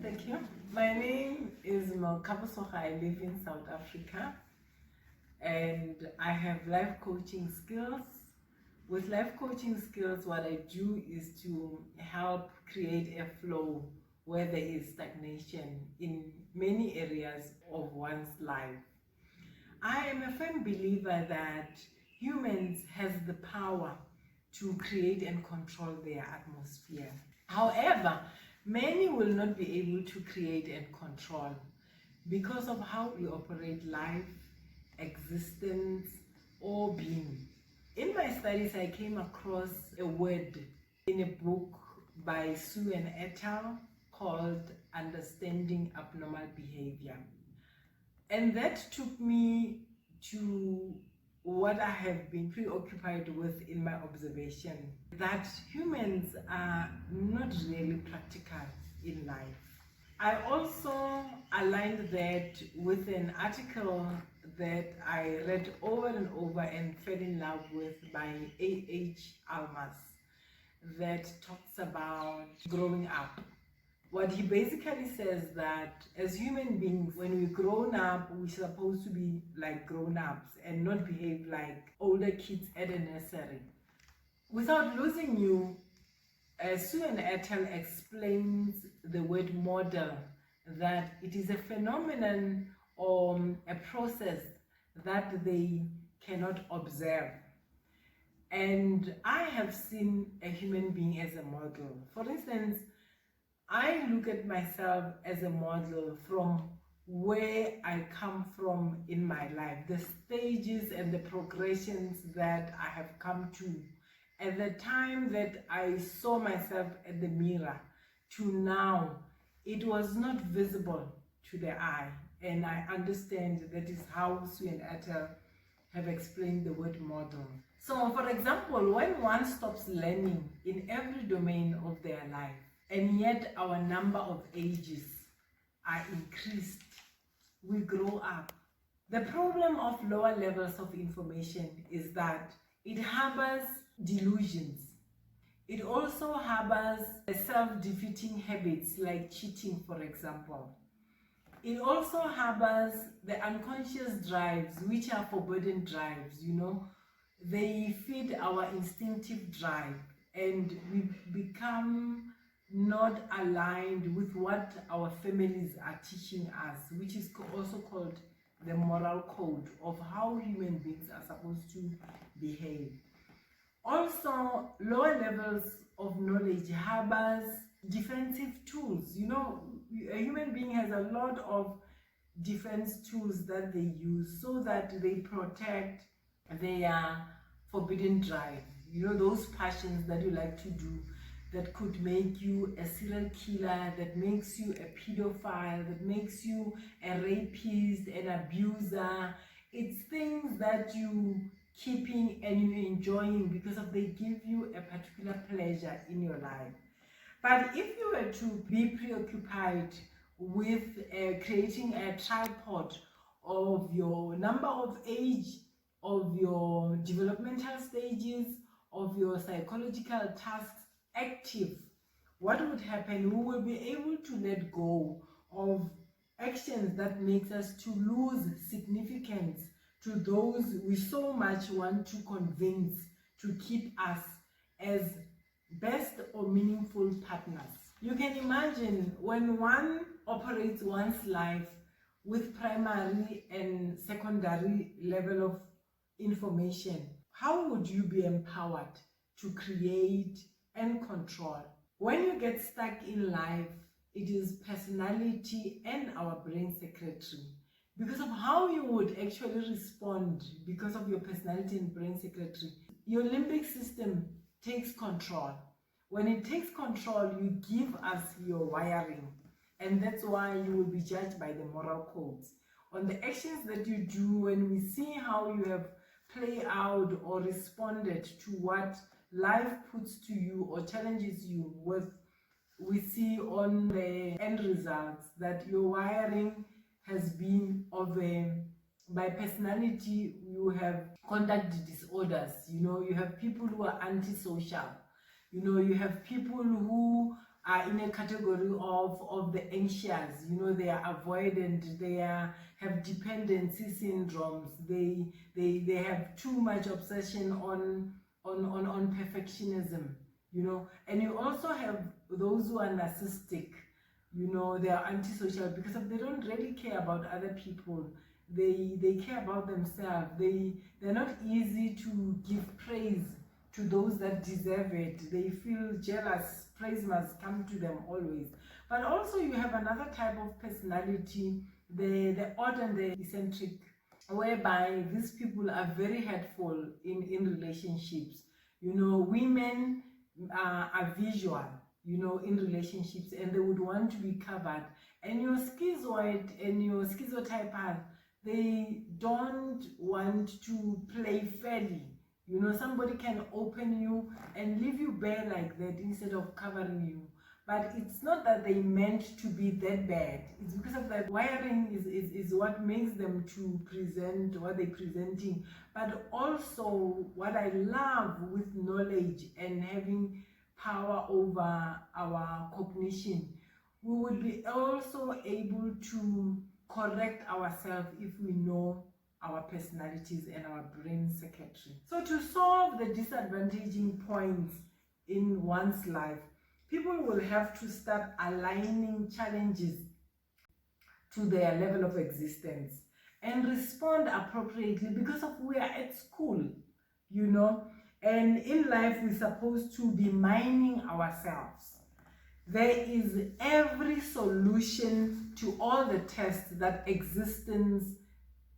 Thank you. My name is Milka. I live in South Africa and I have life coaching skills. With life coaching skills, what I do is to help create a flow where there is stagnation in many areas of one's life. I am a firm believer that humans have the power to create and control their atmosphere. However, many will not be able to create and control because of how we operate life, existence, or being. In my studies, I came across a word in a book by Sue and al. Called Understanding Abnormal Behavior. And that took me to what I have been preoccupied with in my observation, that humans are not really practical in life. I also aligned that with an article that I read over and over and fell in love with by A.H. Almas that talks about growing up. What he basically says that as human beings, when we're grown up, we're supposed to be like grown-ups and not behave like older kids at a nursery. Without losing you, Sue and al. Explains the word model, that it is a phenomenon or a process that they cannot observe. And I have seen a human being as a model. For instance, I look at myself as a model from where I come from in my life, the stages and the progressions that I have come to. At the time that I saw myself at the mirror to now, it was not visible to the eye. And I understand that is how Sue and al. Have explained the word model. So, for example, when one stops learning in every domain of their life, and yet our number of ages are increased, we grow up. The problem of lower levels of information is that it harbors delusions. It also harbors self-defeating habits like cheating, for example. It also harbors the unconscious drives, which are forbidden drives, They feed our instinctive drive and we become not aligned with what our families are teaching us, which is also called the moral code of how human beings are supposed to behave. Also, lower levels of knowledge harbors defensive tools. A human being has a lot of defense tools that they use so that they protect their forbidden drive. Those passions that you like to do that could make you a serial killer, that makes you a pedophile, that makes you a rapist, an abuser. It's things that you keeping and you enjoying because of they give you a particular pleasure in your life. But if you were to be preoccupied with creating a tripod of your number of age, of your developmental stages, of your psychological tasks active, what would happen? We will be able to let go of actions that makes us to lose significance to those we so much want to convince to keep us as best or meaningful partners. You can imagine when one operates one's life with primary and secondary level of information, how would you be empowered to create and control? When you get stuck in life, it is personality and our brain secretary. Because of how you would actually respond, because of your personality and brain secretary, your limbic system takes control. When it takes control, you give us your wiring. And that's why you will be judged by the moral codes. On the actions that you do, when we see how you have played out or responded to what life puts to you or challenges you with, we see on the end results that your wiring has been of a by personality, you have conduct disorders, you know, you have people who are antisocial, you know, you have people who are in a category of the anxious, you know, they are avoidant, have dependency syndromes, they have too much obsession on perfectionism, you know. And you also have those who are narcissistic, you know, they are antisocial because they don't really care about other people. They care about themselves. They're not easy to give praise to those that deserve it. They feel jealous. Praise must come to them always. But also you have another type of personality, the odd and the eccentric, whereby these people are very hurtful in relationships. You know, women are visual, you know, in relationships, and they would want to be covered. And your schizoid and your schizotypal, they don't want to play fairly. You know, somebody can open you and leave you bare like that instead of covering you. But it's not that they meant to be that bad. It's because of that wiring is what makes them to present what they're presenting. But also what I love with knowledge and having power over our cognition, we would be also able to correct ourselves if we know our personalities and our brain circuitry. So to solve the disadvantaging points in one's life, people will have to start aligning challenges to their level of existence and respond appropriately, because of we are at school, you know, and in life we're supposed to be mining ourselves. There is every solution to all the tests that existence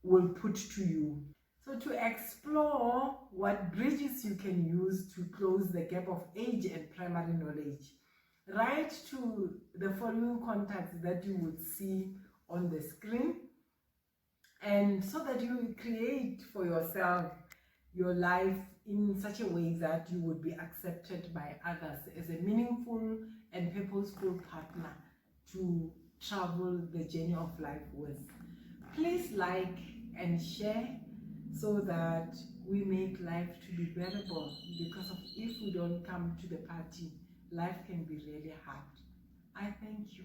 will put to you. So to explore what bridges you can use to close the gap of age and primary knowledge, write to the following contacts that you would see on the screen, and so that you create for yourself your life in such a way that you would be accepted by others as a meaningful and purposeful partner to travel the journey of life with. Please like and share so that we make life to be bearable, because if we don't come to the party, life can be really hard. I thank you.